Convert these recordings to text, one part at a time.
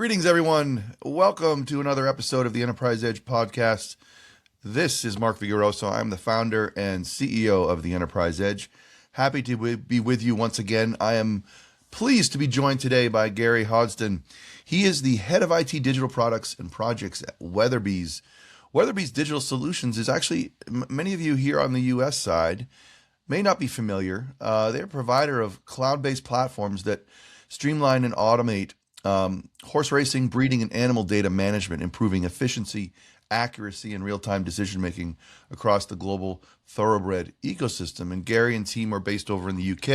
Greetings, everyone. Welcome to another episode of the Enterprise Edge podcast. This is Mark Vigoroso. I'm the founder and CEO of the Enterprise Edge. Happy to be with you once again. I am pleased to be joined today by Gary Hodsden. He is the head of IT digital products and projects at Weatherbys. Weatherbys Digital Solutions is actually, many of you here on the US side may not be familiar. They're a provider of cloud-based platforms that streamline and automate horse racing, breeding, and animal data management, improving efficiency, accuracy, and real-time decision-making across the global thoroughbred ecosystem. And Gary and team are based over in the UK,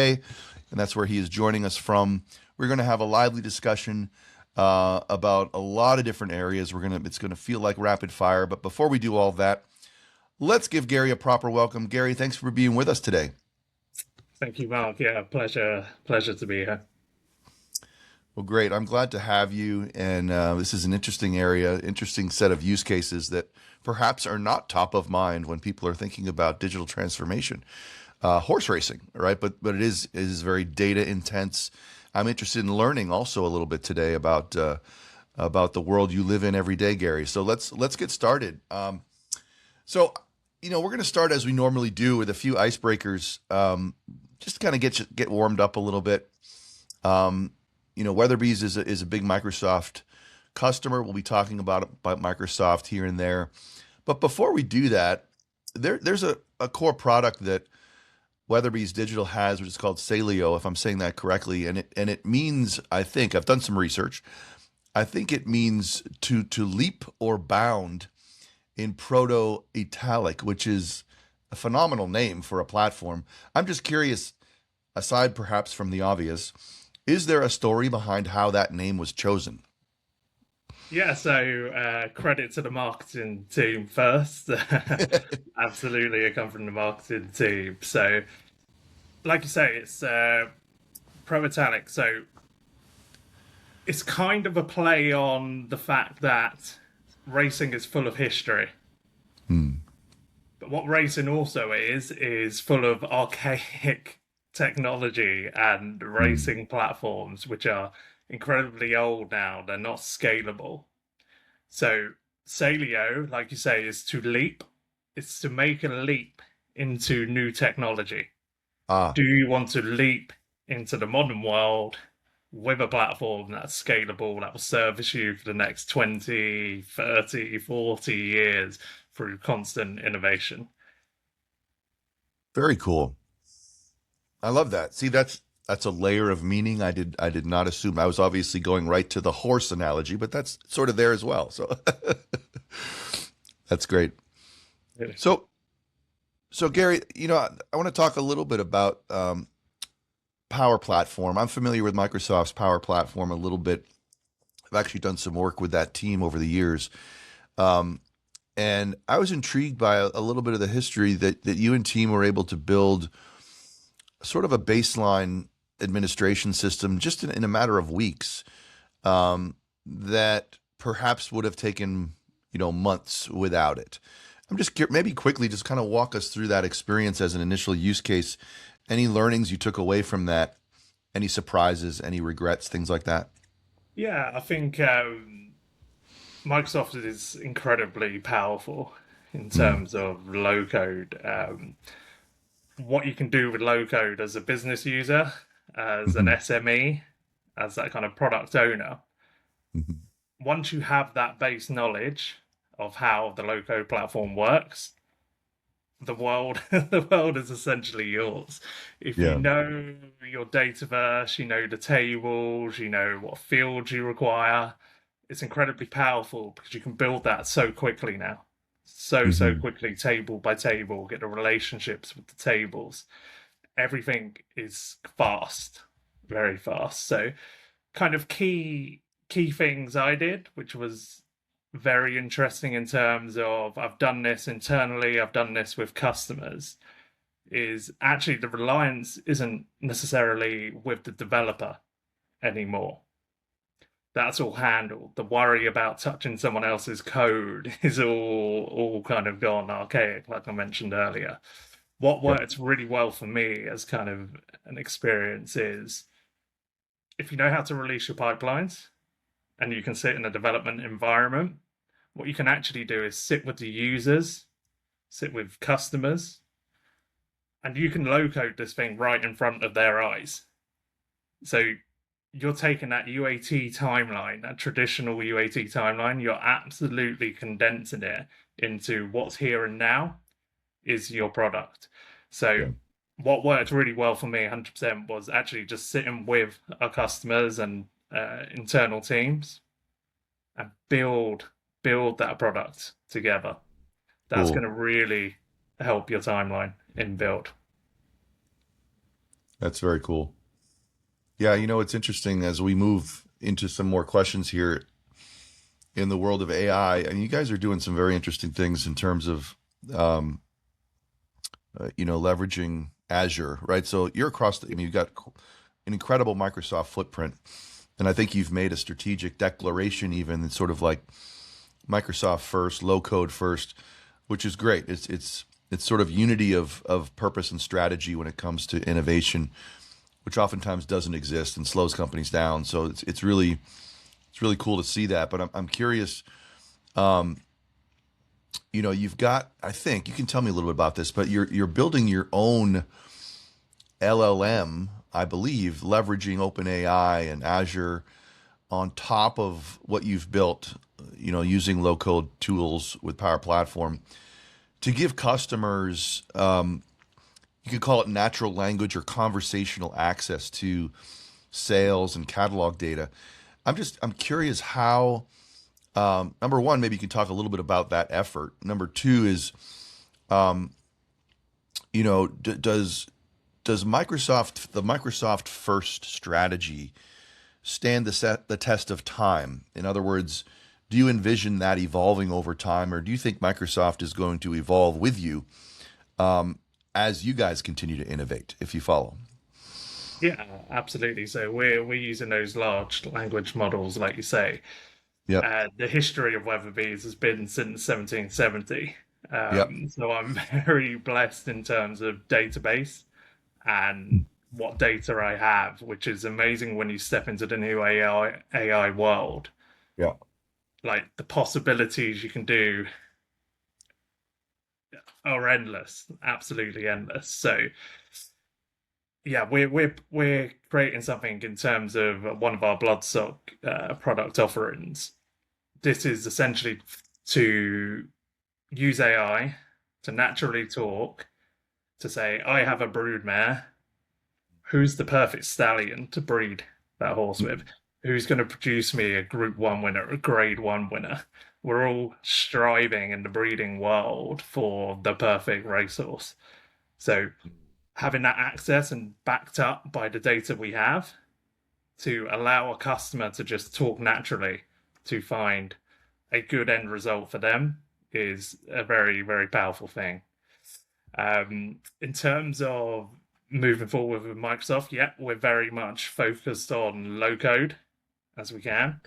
and that's where he is joining us from. We're going to have a lively discussion about a lot of different areas. It's going to feel like rapid fire. But before we do all that, let's give Gary a proper welcome. Gary, thanks for being with us today. Thank you, Mark. Yeah, pleasure to be here. Well, great. I'm glad to have you. And this is an interesting area, interesting set of use cases that perhaps are not top of mind when people are thinking about digital transformation. Horse racing, right? But it is very data intense. I'm interested in learning also a little bit today about the world you live in every day, Gary. So let's get started. So we're going to start as we normally do with a few icebreakers, just to kind of get warmed up a little bit. Weatherbys is a big Microsoft customer. We'll be talking about Microsoft here and there. But before we do that, there's a core product that Weatherbys Digital has, which is called Salio, if I'm saying that correctly. And it means, I think, I've done some research. I think it means to leap or bound in Proto-Italic, which is a phenomenal name for a platform. I'm just curious, aside perhaps from the obvious, is there a story behind how that name was chosen? Yeah, so credit to the marketing team first. Absolutely, I come from the marketing team. So, like you say, it's pro-italic. So, it's kind of a play on the fact that racing is full of history. But what racing also is full of archaic technology and racing platforms, which are incredibly old now. They're not scalable. So Salio, like you say, is to leap. It's to make a leap into new technology. Do you want to leap into the modern world with a platform that's scalable, that will service you for the next 20, 30, 40 years through constant innovation? Very cool. I love that. See, that's a layer of meaning I did not assume. I was obviously going right to the horse analogy, but that's sort of there as well. So that's great. Really? So Gary, I want to talk a little bit about Power Platform. I'm familiar with Microsoft's Power Platform a little bit. I've actually done some work with that team over the years. And I was intrigued by a little bit of the history that you and team were able to build sort of a baseline administration system just in a matter of weeks, that perhaps would have taken, months without it. I'm just maybe quickly just kind of walk us through that experience as an initial use case. Any learnings you took away from that? Any surprises, any regrets, things like that? Yeah, I think Microsoft is incredibly powerful in terms of low code. What you can do with low code as a business user, as an SME, as that kind of product owner. Once you have that base knowledge of how the low code platform works, the world is essentially yours. If you know your dataverse, you know the tables, you know what fields you require, it's incredibly powerful because you can build that so quickly now. So quickly, table by table, get the relationships with the tables. Everything is fast, very fast. So kind of key things I did, which was very interesting in terms of I've done this internally, I've done this with customers, is actually the reliance isn't necessarily with the developer anymore. That's all handled. The worry about touching someone else's code is all kind of gone archaic, like I mentioned earlier. What worked really well for me as kind of an experience is if you know how to release your pipelines, and you can sit in a development environment. What you can actually do is sit with the users, sit with customers, and you can low code this thing right in front of their eyes. So you're taking that UAT timeline, that traditional UAT timeline, you're absolutely condensing it into what's here and now is your product. So Yeah. what worked really well for me 100% was actually just sitting with our customers and internal teams and build that product together. That's Cool. going to really help your timeline in build. That's very cool. Yeah, it's interesting as we move into some more questions here in the world of AI, and you guys are doing some very interesting things in terms of, leveraging Azure, right? So you're across you've got an incredible Microsoft footprint, and I think you've made a strategic declaration, even sort of like Microsoft first, low code first, which is great. It's sort of unity of purpose and strategy when it comes to innovation, which oftentimes doesn't exist and slows companies down. So it's really cool to see that. But I'm curious. You've got, I think you can tell me a little bit about this, but you're building your own LLM, I believe, leveraging OpenAI and Azure on top of what you've built, using low code tools with Power Platform to give customers, you could call it natural language or conversational access to sales and catalog data. I'm curious how, number one, maybe you can talk a little bit about that effort. Number two is, does the Microsoft first strategy stand the test of time? In other words, do you envision that evolving over time, or do you think Microsoft is going to evolve with you as you guys continue to innovate, if you follow? Yeah, absolutely. So we're using those large language models, like you say. Yep. The history of Weatherbys has been since 1770. Yep. So I'm very blessed in terms of database and what data I have, which is amazing when you step into the new AI world. Yeah. Like the possibilities you can do are endless, absolutely endless. So yeah, we're creating something in terms of one of our bloodstock product offerings. This is essentially to use AI to naturally talk to say, I have a broodmare. Who's the perfect stallion to breed that horse with? Who's going to produce me a Group 1 winner, a Grade 1 winner? We're all striving in the breeding world for the perfect racehorse. So having that access and backed up by the data we have to allow a customer to just talk naturally to find a good end result for them is a very, very powerful thing. In terms of moving forward with Microsoft, yeah, we're very much focused on low code as we can,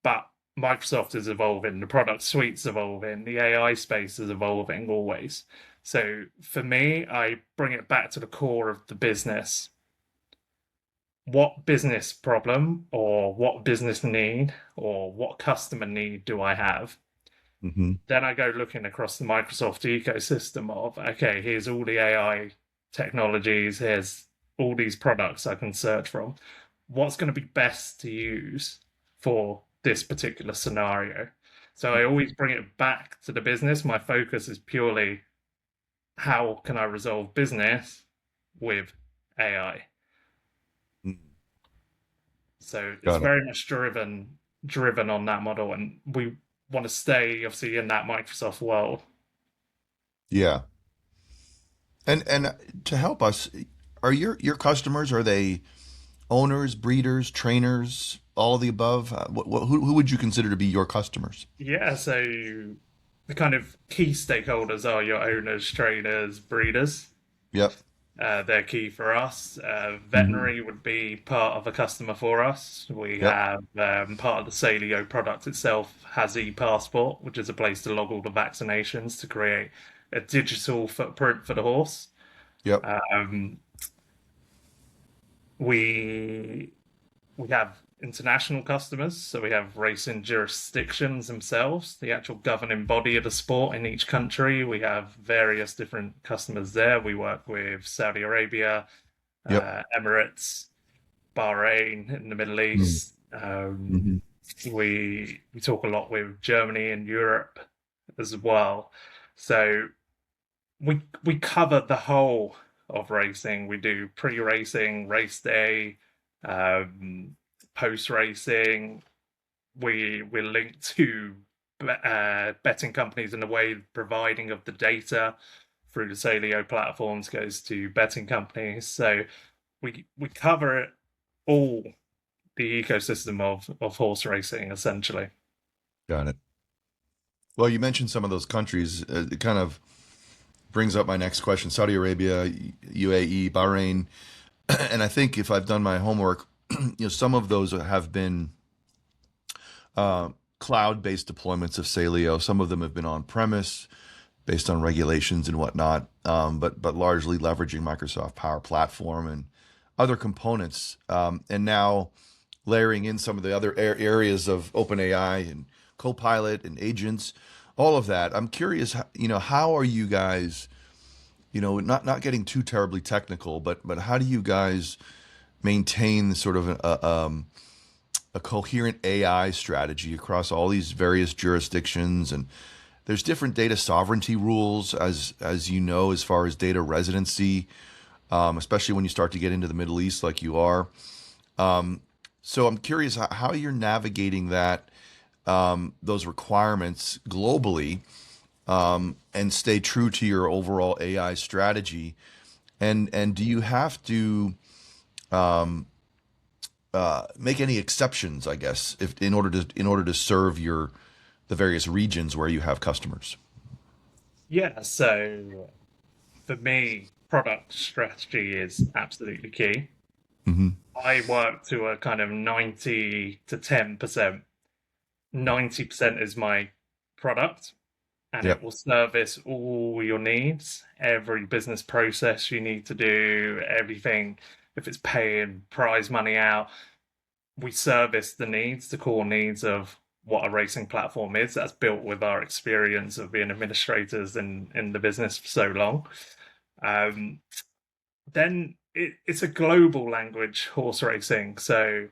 but Microsoft is evolving, the product suite's evolving, the AI space is evolving always. So for me, I bring it back to the core of the business. What business problem or what business need or what customer need do I have? Mm-hmm. Then I go looking across the Microsoft ecosystem of, okay, here's all the AI technologies, here's all these products I can search from. What's going to be best to use for this particular scenario? So I always bring it back to the business. My focus is purely how can I resolve business with AI? So it's Got it. very much driven on that model, and we want to stay obviously in that Microsoft world. Yeah. And to help us, are your customers, are they owners, breeders, trainers, all of the above? Who would you consider to be your customers? Yeah, so the kind of key stakeholders are your owners, trainers, breeders. Yep. They're key for us. Hmm. Veterinary would be part of a customer for us. We Yep. have part of the Salio product itself has e-passport, which is a place to log all the vaccinations to create a digital footprint for the horse. Yep. Um, we we have international customers. So we have racing jurisdictions themselves, the actual governing body of the sport in each country. We have various different customers there. We work with Saudi Arabia, Yep. Emirates, Bahrain in the Middle Mm-hmm. East. Mm-hmm. We talk a lot with Germany and Europe as well. So we cover the whole of racing. We do pre-racing, race day, um, post-racing. We're linked to betting companies in the way providing of the data through the Salio platforms goes to betting companies. So we cover it all, the ecosystem of horse racing essentially. Got it. Well, you mentioned some of those countries. It kind of brings up my next question: Saudi Arabia, UAE, Bahrain, and I think if I've done my homework, some of those have been uh, cloud-based deployments of Salio. Some of them have been on-premise, based on regulations and whatnot, but largely leveraging Microsoft Power Platform and other components, and now layering in some of the other areas of OpenAI and Copilot and agents, all of that. I'm curious, how are you guys, not getting too terribly technical, but how do you guys maintain sort of a coherent AI strategy across all these various jurisdictions? And there's different data sovereignty rules, as you know, as far as data residency, especially when you start to get into the Middle East like you are. So I'm curious how you're navigating those requirements globally, and stay true to your overall AI strategy. And do you have to make any exceptions, I guess, if in order to serve the various regions where you have customers? Yeah, so for me, product strategy is absolutely key. Mm-hmm. I work to a kind of 90 to 10%. 90% is my product, and it Yep. will service all your needs, every business process you need to do, everything. If it's paying prize money out, we service the needs, the core needs of what a racing platform is. That's built with our experience of being administrators in the business for so long. Um, then it's a global language, horse racing. So,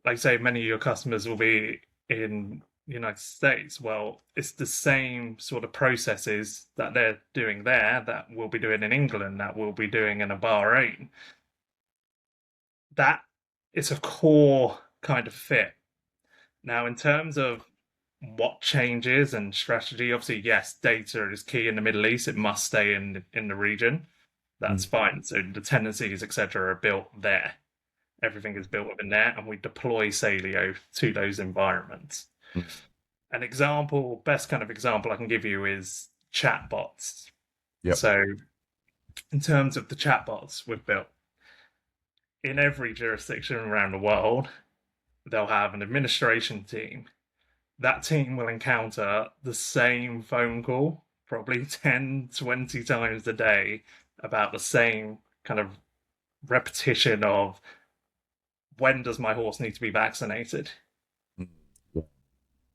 like I say, many of your customers will be in the United States. Well, it's the same sort of processes that they're doing there that we'll be doing in England, that we'll be doing in a Bahrain. That is a core kind of fit. Now, in terms of what changes and strategy, obviously, yes, data is key in the Middle East. It must stay in the region. That's fine. So the tendencies, etc., are built there. Everything is built within there, and we deploy Salio to those environments. Mm-hmm. An example, best kind of example I can give you is chatbots. Yep. So, in terms of the chatbots we've built, in every jurisdiction around the world, they'll have an administration team. That team will encounter the same phone call probably 10, 20 times a day about the same kind of repetition of when does my horse need to be vaccinated? Mm-hmm.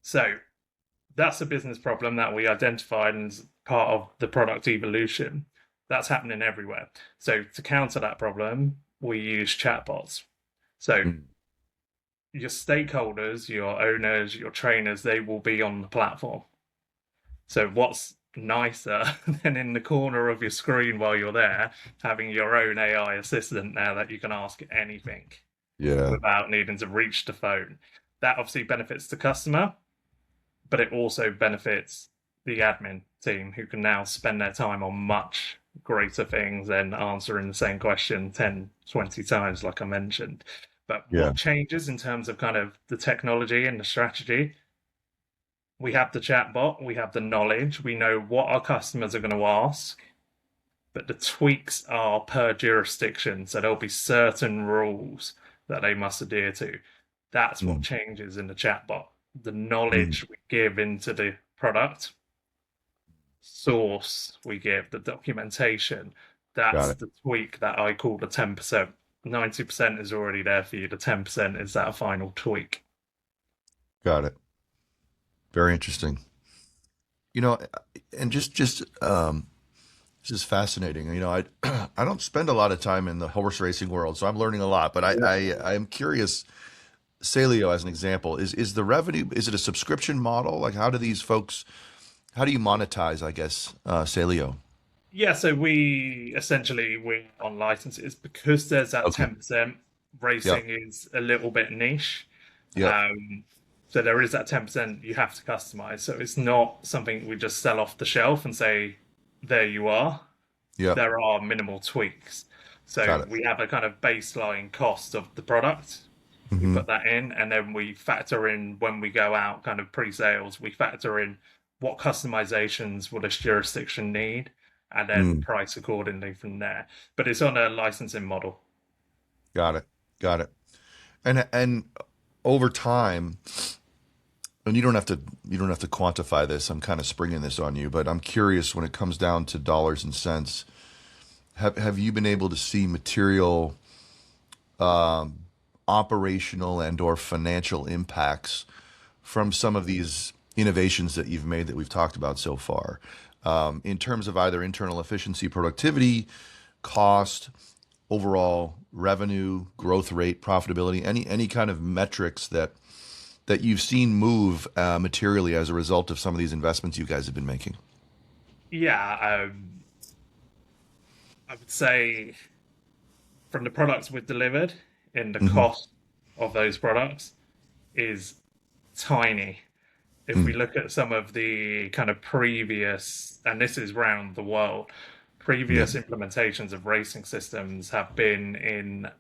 So that's a business problem that we identified as part of the product evolution. That's happening everywhere. So to counter that problem, we use chatbots. So Mm-hmm. your stakeholders, your owners, your trainers, they will be on the platform. So what's nicer than in the corner of your screen while you're there, having your own AI assistant now that you can ask anything Yeah. without needing to reach the phone? That obviously benefits the customer, but it also benefits the admin team who can now spend their time on much greater things than answering the same question 10, 20 times, like I mentioned. But Yeah. what changes in terms of kind of the technology and the strategy? We have the chatbot, we have the knowledge, we know what our customers are going to ask, but the tweaks are per jurisdiction. So there'll be certain rules that they must adhere to. That's what Mm-hmm. changes in the chatbot. The Mm-hmm. knowledge we give into the product, source we give, the documentation, Got that's it. the tweak that I call the 10%. 90% is already there for you. The 10% is that final tweak. Got it. Very interesting. You know, and this is fascinating. You know, I I don't spend a lot of time in the horse racing world, so I'm learning a lot. But I am curious. Salio, as an example, is the revenue? Is it a subscription model? Like, how do these folks? How do you monetize? I guess Salio. Yeah, so we essentially we on licenses because there's that Okay. 10%. Yep. Racing is a little bit niche. Yep. Um, so there is that 10% you have to customize. So it's not something we just sell off the shelf and say, there you are. Yep. There are minimal tweaks. So Got it. we have a kind of baseline cost of the product. We Hmm. put that in, and then we factor in when we go out, kind of pre-sales, we factor in what customizations will this jurisdiction need, and then Mm. price accordingly from there. But it's on a licensing model. Got it. Got it. And over time, and you don't have to quantify this. I'm kind of springing this on you, but I'm curious when it comes down to dollars and cents. Have you been able to see material operational and or financial impacts from some of these innovations that you've made that we've talked about so far, in terms of either internal efficiency, productivity, cost, overall revenue, growth rate, profitability, any kind of metrics that you've seen move materially as a result of some of these investments you guys have been making? Yeah, I would say from the products we've delivered, in the Hmm. cost of those products is tiny. If we Mm. look at some of the kind of previous, and this is around the world, Yeah. previous implementations of racing systems have been in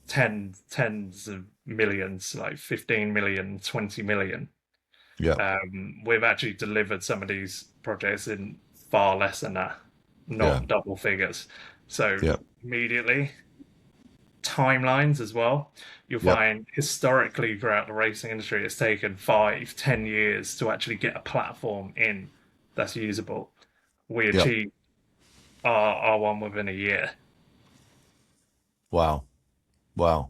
tens of millions, like 15 million, 20 million. Yeah. We've actually delivered some of these projects in far less than that, Yeah. not double figures. So Yeah. immediately, timelines as well. You'll Yep. find historically throughout the racing industry, it's taken 5, 10 years to actually get a platform in that's usable. We Yep. achieved our one within a year. Wow. Wow.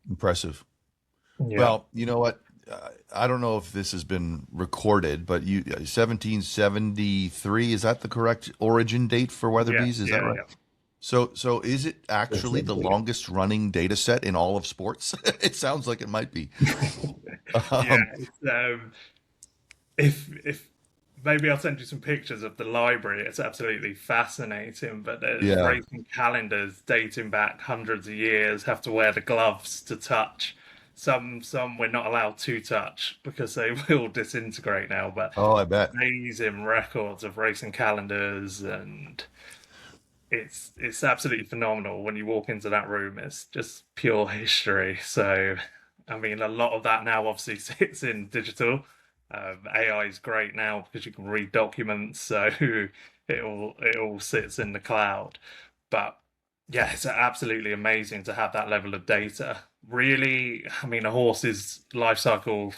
Impressive. Yeah. Well, you know what? I don't know if this has been recorded, but 1773, is that the correct origin date for Weatherby's? Yes. Is that Yeah. right? Yeah. So is it actually the longest running data set in all of sports? It sounds like it might be. Yeah. Um, It's, if maybe I'll send you some pictures of the library. It's absolutely fascinating. But there's yeah. racing calendars dating back hundreds of years. Have to wear the gloves to touch. Some we're not allowed to touch because they will disintegrate now. But Oh, I bet. amazing records of racing calendars, and it's absolutely phenomenal. When you walk into that room, it's just pure history. So, I mean, a lot of that now obviously sits in digital. AI is great now because you can read documents, so it all sits in the cloud. But yeah, it's absolutely amazing to have that level of data. Really, I mean, a horse's life cycle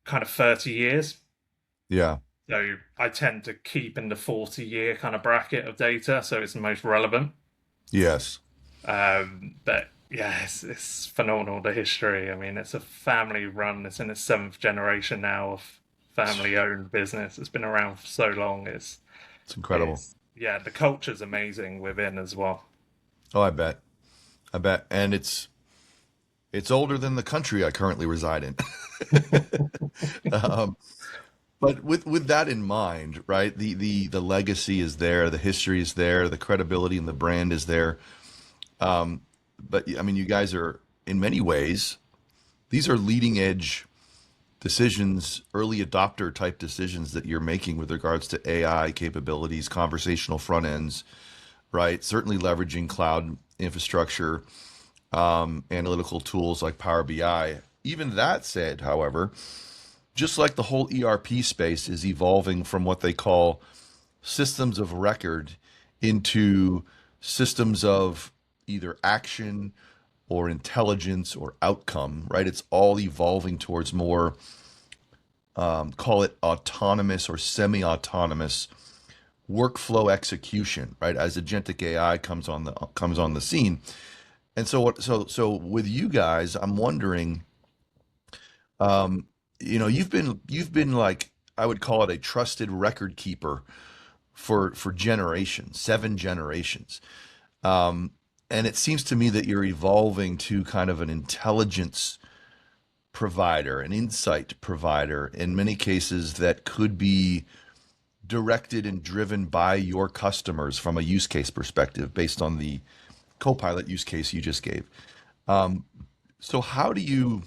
kind of 30 years. Yeah. So I tend to keep in the 40-year kind of bracket of data, so it's the most relevant. Yes. But yeah, it's phenomenal, the history. I mean, it's a family run. It's in its seventh generation now of family owned business. It's been around for so long. It's incredible. It's yeah, the culture's amazing within as well. Oh, I bet. I bet. And it's older than the country I currently reside in. um, but with that in mind, right? The legacy is there, the history is there, the credibility and the brand is there. But I mean, you guys are in many ways, these are leading edge decisions, early adopter type decisions that you're making with regards to AI capabilities, conversational front ends, right? Certainly leveraging cloud infrastructure, analytical tools like Power BI. Even that said, however, just like the whole ERP space is evolving from what they call systems of record into systems of either action or intelligence or outcome, right? It's all evolving towards more, call it autonomous or semi autonomous workflow execution, right? As agentic AI comes on the scene. And so so with you guys, I'm wondering, um, you've been like, I would call it a trusted record keeper for generations, 7 generations. Um, and it seems to me that you're evolving to kind of an intelligence provider, an insight provider in many cases that could be directed and driven by your customers from a use case perspective based on the Copilot use case you just gave. Um, so how do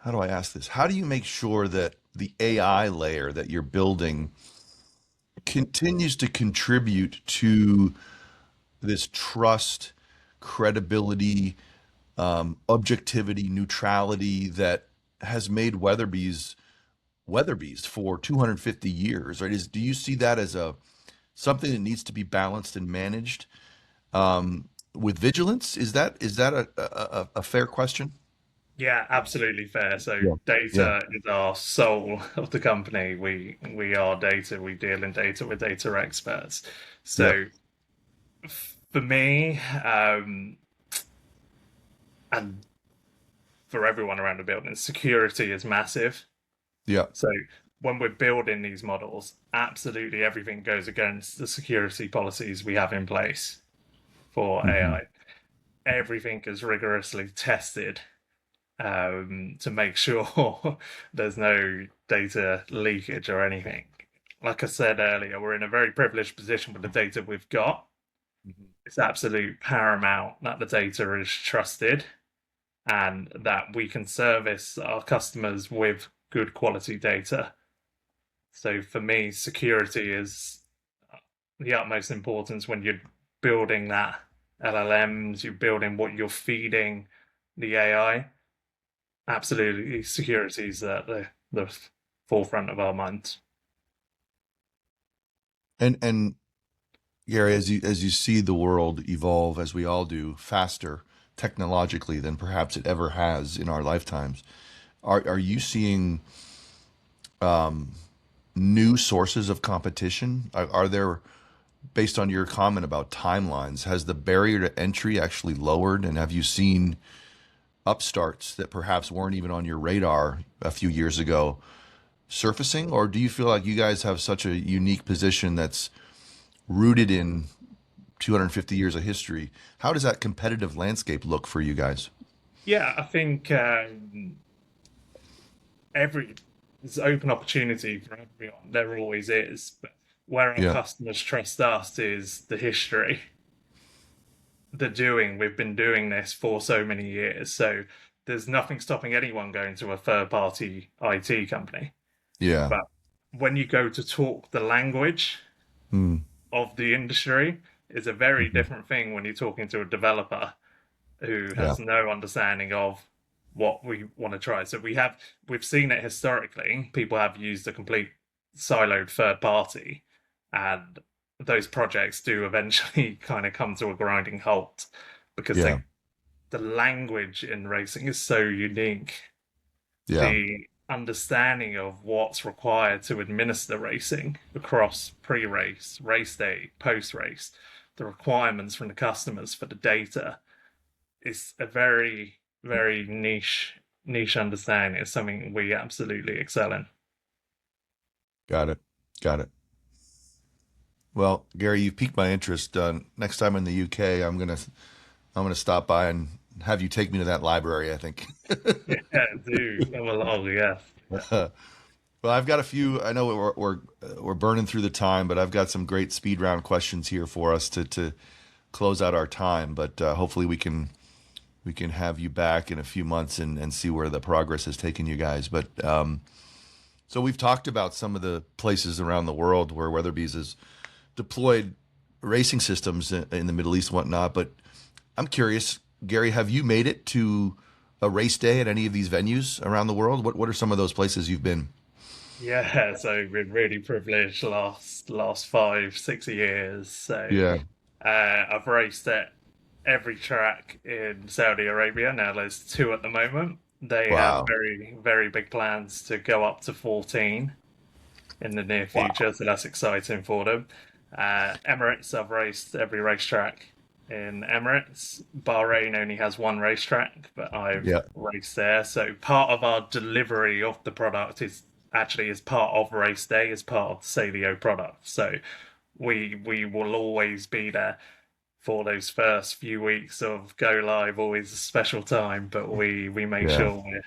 I ask this? How do you make sure that the AI layer that you're building continues to contribute to this trust, credibility, objectivity, neutrality that has made Weatherby's for 250 years, right? Do you see that as a something that needs to be balanced and managed with vigilance? Is that a fair question? Yeah, absolutely fair. So Yeah. Yeah. data is our soul of the company. We are data. We deal in data. We're data experts. Yeah. So for me, and for everyone around the building, security is massive. Yeah. So when we're building these models, absolutely everything goes against the security policies we have in place for Hmm. AI. Everything is rigorously tested to make sure there's no data leakage or anything. Like I said earlier, we're in a very privileged position with the data we've got. It's absolute paramount that the data is trusted and that we can service our customers with good quality data. So for me, security is the utmost importance when you're building that LLMs, you're building what you're feeding the AI. Absolutely, security is at the forefront of our minds. And Gary, as you see the world evolve, as we all do, faster technologically than perhaps it ever has in our lifetimes, are you seeing new sources of competition? Are there, based on your comment about timelines, has the barrier to entry actually lowered? And have you seen upstarts that perhaps weren't even on your radar a few years ago surfacing? Or do you feel like you guys have such a unique position that's rooted in 250 years of history? How does that competitive landscape look for you guys? Yeah, I think every there's open opportunity for everyone. There always is, but where our Yeah. customers trust us is the history, the doing. We've been doing this for so many years, so there's nothing stopping anyone going to a third-party IT company. Yeah. But when you go to talk the language Mm. of the industry, it's a very Hmm. different thing when you're talking to a developer who Yeah. has no understanding of what we want to try. So we've seen it historically. People have used a complete siloed third party, and those projects do eventually kind of come to a grinding halt because Yeah. the language in racing is so unique. Yeah. The understanding of what's required to administer racing across pre-race, race day, post-race, the requirements from the customers for the data is a very, very niche understanding. It's something we absolutely excel in. Got it. Got it. Well, Gary, you've piqued my interest. Next time in the UK, I'm gonna stop by and have you take me to that library, I think. Yeah, do come along, yes. Well, I've got a few. I know we're burning through the time, but I've got some great speed round questions here for us to close out our time. But hopefully we can have you back in a few months and see where the progress has taken you guys. But so we've talked about some of the places around the world where Weatherby's has deployed racing systems in the Middle East and whatnot. But I'm curious, Gary, have you made it to a race day at any of these venues around the world? What are some of those places you've been? Yeah, so we've been really privileged last 5, 6 years. So Yeah. I've raced at every track in Saudi Arabia. Now there's two at the moment. They have Wow. very, very big plans to go up to 14. in the near Wow. future, so that's exciting for them. Emirates, I've raced every racetrack in Emirates. Bahrain only has one racetrack, but I've Yeah. raced there. So part of our delivery of the product is actually as part of race day, as part of the Salio product. So we will always be there for those first few weeks of go live, always a special time, but we make Yeah. sure we're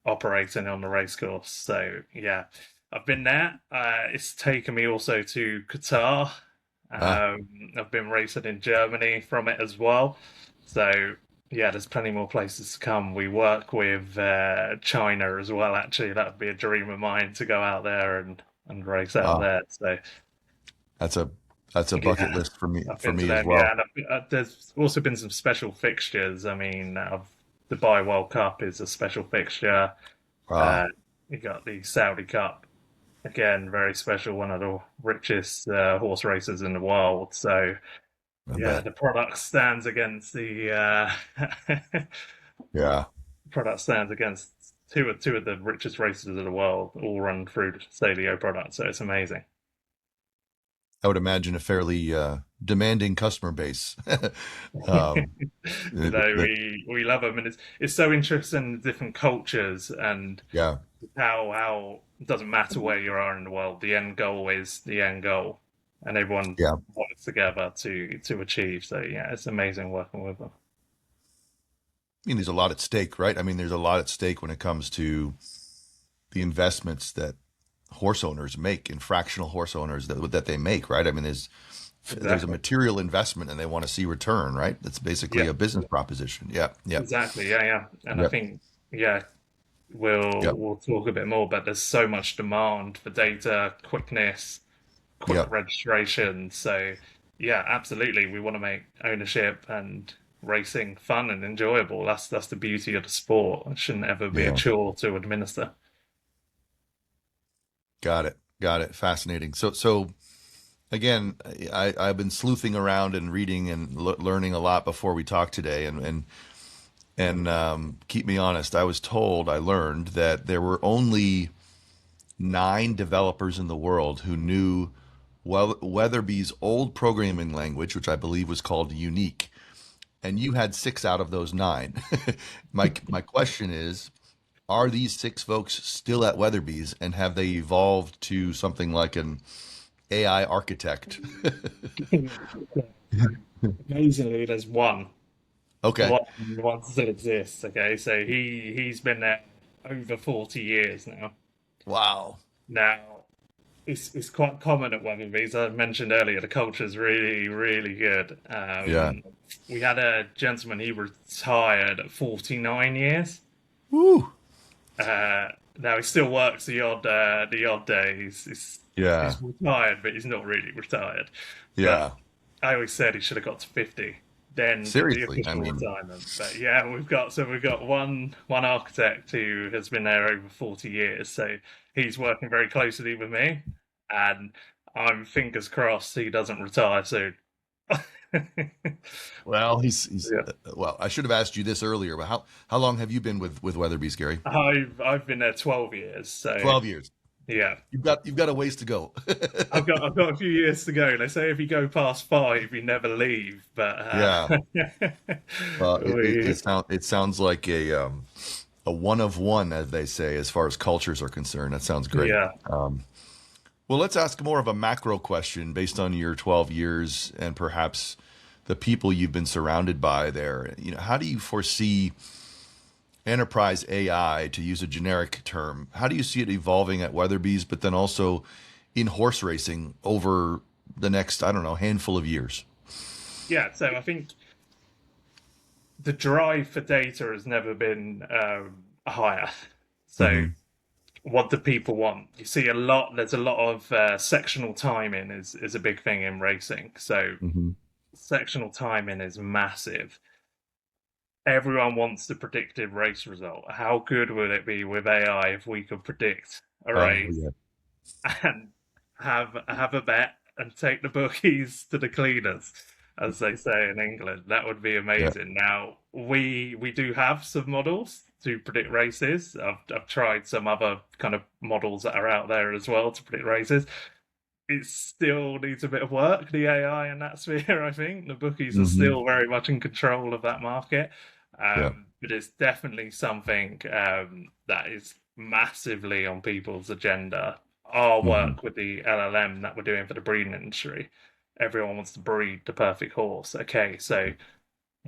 operating on the race course. So yeah, I've been there. It's taken me also to Qatar. Ah, I've been racing in Germany from it as well. So yeah, there's plenty more places to come. We work with China as well. Actually, that would be a dream of mine to go out there and race out ah, there. So that's a that's a bucket yeah, list for me I've for been to me as them. Yeah, well. and there's also been some special fixtures. I mean, the Dubai World Cup is a special fixture. Ah, Uh, you got the Saudi Cup again, very special, one of the richest horse races in the world. So I yeah, bet. the product stands against the Yeah. product stands against two of the richest races in the world, all run through the Stadio product. So it's amazing. I would imagine a fairly demanding customer base. um, No, that, we love them, and it's so interesting the different cultures and yeah. how it doesn't matter where you are in the world. The end goal is the end goal, and everyone Yeah. works together to achieve. So yeah, it's amazing working with them. I mean, there's a lot at stake, right? I mean, there's a lot at stake when it comes to the investments that horse owners make and fractional horse owners that they make, right? I mean, there's a Exactly. material investment and they want to see return, right? That's basically Yeah, a business proposition. Yeah. Yeah. exactly. Yeah, yeah. And I Yep. think yeah, we'll talk a bit more, but there's so much demand for data, quickness, quick Yep. registration. So yeah, absolutely, we want to make ownership and racing fun and enjoyable. That's the beauty of the sport. It shouldn't ever be a Yeah. chore to administer. Got it. Got it. Fascinating. So again, I've been sleuthing around and reading and learning a lot before we talk today, and keep me honest. I learned that there were only 9 developers in the world who knew Weatherby's old programming language, which I believe was called Unique, and you had 6 out of those 9. My question is, are these 6 folks still at Weatherby's, and have they evolved to something like an AI architect? Amazingly, there's Okay. one still exists. Okay, so he's been there over 40 years now. Wow. Now it's quite common at Weatherbys. I mentioned earlier the culture is really good. Yeah. We had a gentleman, he retired at 49 years. Woo. Now he still works the odd day. Yeah. He's retired, but he's not really retired. But Yeah. I always said he should have got to 50, then did the Seriously. I official mean, retirement. But yeah, we've got one architect who has been there over 40 years. So he's working very closely with me, and I'm fingers crossed he doesn't retire soon. well, he's Yeah. well, I should have asked you this earlier, but how long have you been with Weatherby's, Gary? I've been there 12 years, so 12 years. yeah. You've got a ways to go. I've got a few years to go. They say if you go past 5, you never leave. But Yeah. Well, we, it sounds like a one of one, as they say, as far as cultures are concerned. That sounds great. yeah, Well, let's ask more of a macro question based on your 12 years and perhaps the people you've been surrounded by there. How do you foresee enterprise AI, to use a generic term? How do you see it evolving at Weatherby's, but then also in horse racing over the next, I don't know, handful of years? yeah. So I think the drive for data has never been higher. So Hmm. what do people want? You see a lot. There's a lot of sectional timing is a big thing in racing. So Hmm. sectional timing is massive. Everyone wants the predictive race result. How good would it be with AI if we could predict a Oh, race yeah. and have a bet and take the bookies to the cleaners? as they say in England. That would be Yeah. amazing. Now, we do have some models to predict races. I've tried some other kind of models that are out there as well to predict races. It still needs a bit of work, the AI in that sphere, I think. The bookies are Hmm. still very much in control of that market. Yeah. But it's definitely something that is massively on people's agenda. Our Hmm. work with the LLM that we're doing for the breeding industry, everyone wants to breed the perfect horse. Okay, so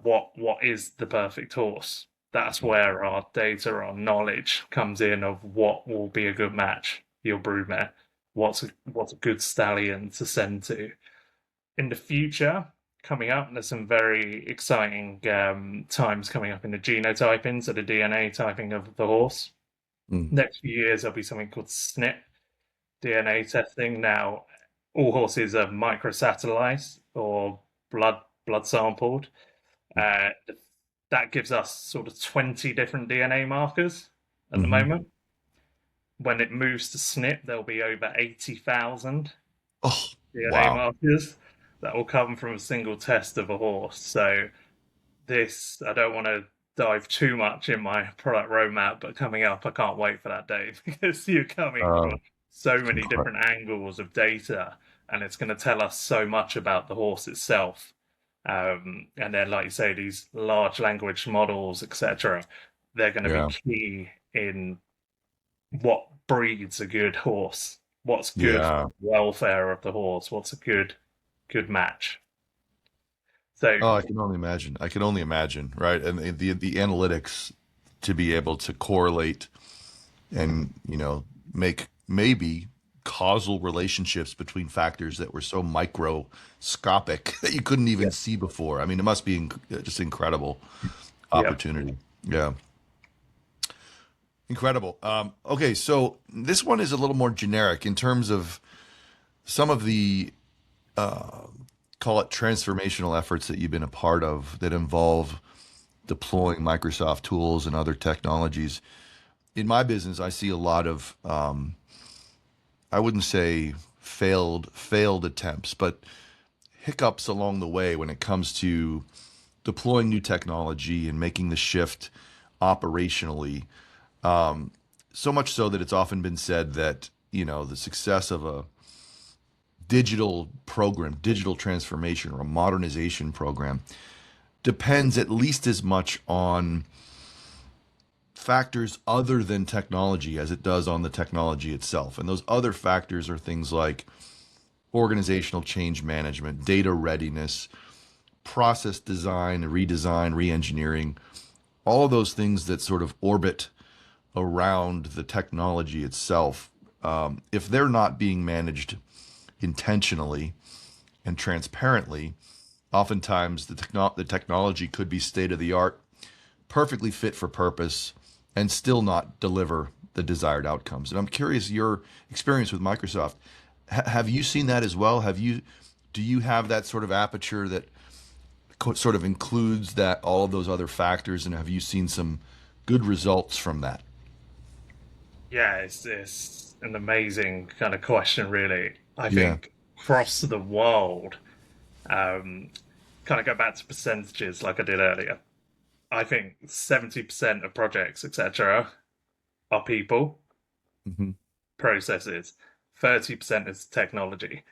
what is the perfect horse? That's where our data, our knowledge comes in of what will be a good match. Your broodmare, what's a good stallion to send to in the future. Coming up, there's some very exciting times coming up in the genotyping, so the DNA typing of the horse. Mm. Next few years, there'll be something called SNP DNA testing. Now, all horses are microsatellite or blood sampled. Uh, that gives us sort of 20 different DNA markers at the Hmm. moment. When it moves to SNP, there'll be over 80,000 Oh, DNA wow. markers that will come from a single test of a horse. So this, I don't want to dive too much in my product roadmap, but coming up, I can't wait for that day because you're coming Uh, from so it's many incredible. different angles of data, and it's going to tell us so much about the horse itself. And then, like you say, these large language models, etc., they're going to be Yeah. key in what breeds a good horse, what's good for Yeah. the welfare of the horse, what's a good match. So Oh, I can only imagine. I can only imagine, right? And the analytics to be able to correlate and, make maybe causal relationships between factors that were so microscopic that you couldn't even yeah, see before. I mean, it must be just incredible yeah, opportunity. Yeah. Incredible. Okay, so this one is a little more generic in terms of some of the call it transformational efforts that you've been a part of that involve deploying Microsoft tools and other technologies. In my business, I see a lot of I wouldn't say failed attempts, but hiccups along the way when it comes to deploying new technology and making the shift operationally. So much so that it's often been said that the success of a digital program, digital transformation, or a modernization program depends at least as much on factors other than technology as it does on the technology itself. And those other factors are things like organizational change management, data readiness, process design, redesign, reengineering, all of those things that sort of orbit around the technology itself. If they're not being managed intentionally and transparently, oftentimes the technology could be state of the art, perfectly fit for purpose, and still not deliver the desired outcomes. And I'm curious your experience with Microsoft. Have you seen that as well? Do you have that sort of aperture that sort of includes that all of those other factors, and have you seen some good results from that? yeah. It's an amazing kind of question, really. I Yeah. think across the world, kind of go back to percentages like I did earlier. I think 70% of projects, etc., are people, Hmm. processes. 30% is technology.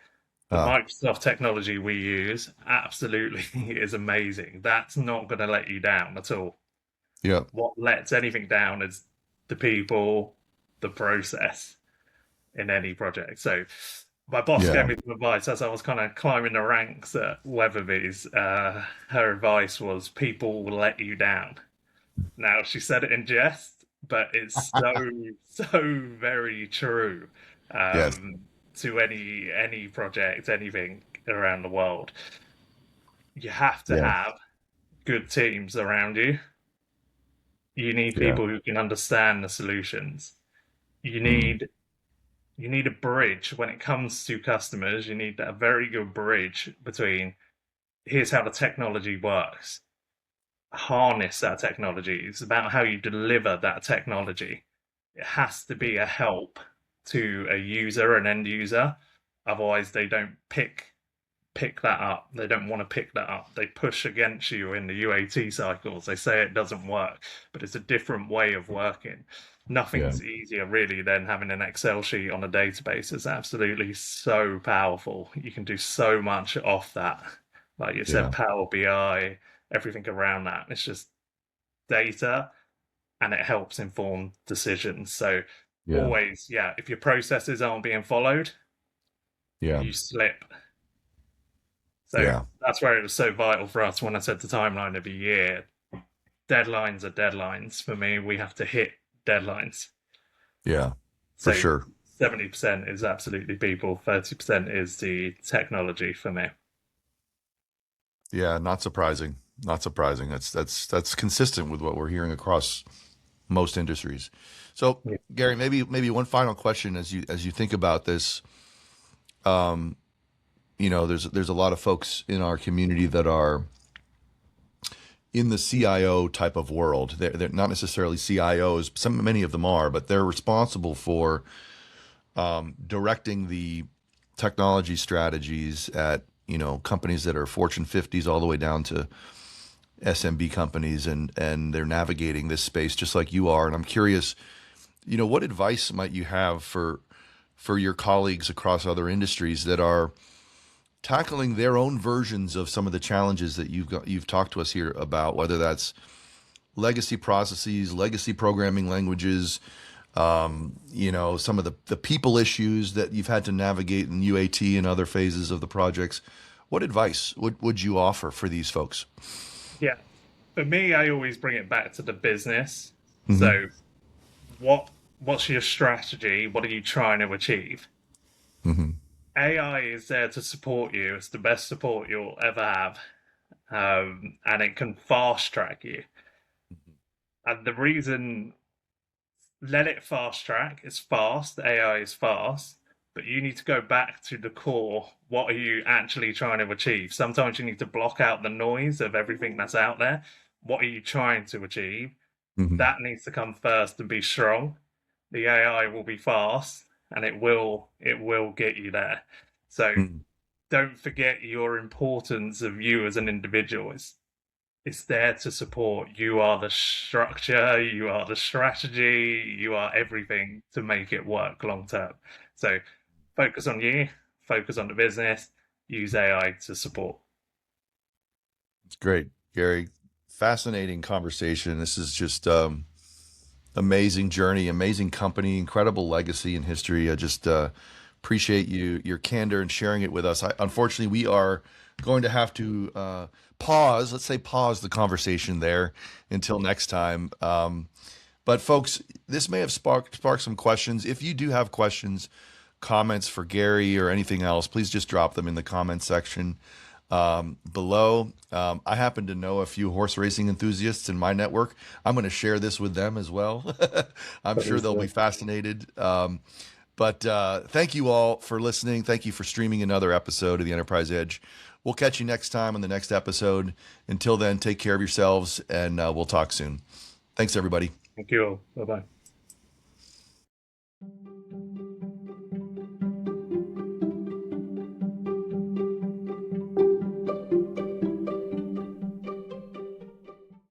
The Ah, Microsoft technology we use absolutely is amazing. That's not going to let you down at all. yeah, What lets anything down is the people, the process in any project. So my boss yeah. gave me some advice as I was kind of climbing the ranks at Weatherbys. Her advice was people will let you down. Now she said it in jest, but it's so very true Yes. um, to any project, anything around the world. You have to Yeah. have good teams around you. You need Yeah. people who can understand the solutions. You Mm. need you need a bridge when it comes to customers. You need a very good bridge between here's how the technology works, harness that technology. It's about how you deliver that technology. It has to be a help to a user, an end user. Otherwise, they don't pick that up. They don't want to pick that up. They push against you in the UAT cycles. They say it doesn't work, but it's a different way of working. Yeah. Nothing's easier really than having an Excel sheet on a database. It's absolutely so powerful. You can do so much off that. Like you Yeah. said, Power BI, everything around that. It's just data, and it helps inform decisions. So Yeah. always, yeah, if your processes aren't being followed, Yeah. you slip. So Yeah. that's where it was so vital for us when I said the timeline of a year. Deadlines are deadlines. For me, we have to hit deadlines. Yeah. For So sure. 70% is absolutely people, 30% is the technology for me. Yeah. Not surprising. Not surprising. That's consistent with what we're hearing across most industries. So, Yeah. Gary, maybe one final question as you think about this. There's a lot of folks in our community that are in the CIO type of world. They're not necessarily CIOs. Many of them are, but they're responsible for directing the technology strategies at companies that are Fortune 50s all the way down to SMB companies, and they're navigating this space just like you are. And I'm curious, what advice might you have for your colleagues across other industries that are tackling their own versions of some of the challenges that you've talked to us here about, whether that's legacy processes, legacy programming languages, some of the people issues that you've had to navigate in UAT and other phases of the projects. What advice would you offer for these folks? Yeah. For me, I always bring it back to the business. Mm-hmm. So what's your strategy? What are you trying to achieve? Mm-hmm. AI is there to support you. It's the best support you'll ever have. And it can fast track you. And the reason, let it fast track, it's fast, AI is fast, but you need to go back to the core. What are you actually trying to achieve? Sometimes you need to block out the noise of everything that's out there. What are you trying to achieve? Mm-hmm. That needs to come first and be strong. The AI will be fast, and it will get you there. So Mm-hmm. don't forget your importance of you as an individual. It's there to support. You are the structure, you are the strategy, you are everything to make it work long term. So focus on you, focus on the business, use AI to support. It's great, Gary. Fascinating conversation. This is just amazing journey, amazing company, incredible legacy and history. I just appreciate your candor and sharing it with us. Unfortunately, we are going to have to pause. Let's say pause the conversation there until next time. But folks, this may have sparked some questions. If you do have questions, comments for Gary or anything else, please just drop them in the comment section below. I happen to know a few horse racing enthusiasts in my network. I'm going to share this with them as well. I'm sure they'll be fascinated. But thank you all for listening. Thank you for streaming another episode of the Enterprise Edge. We'll catch you next time on the next episode. Until then, take care of yourselves, and we'll talk soon. Thanks, everybody. Thank you all. Bye bye.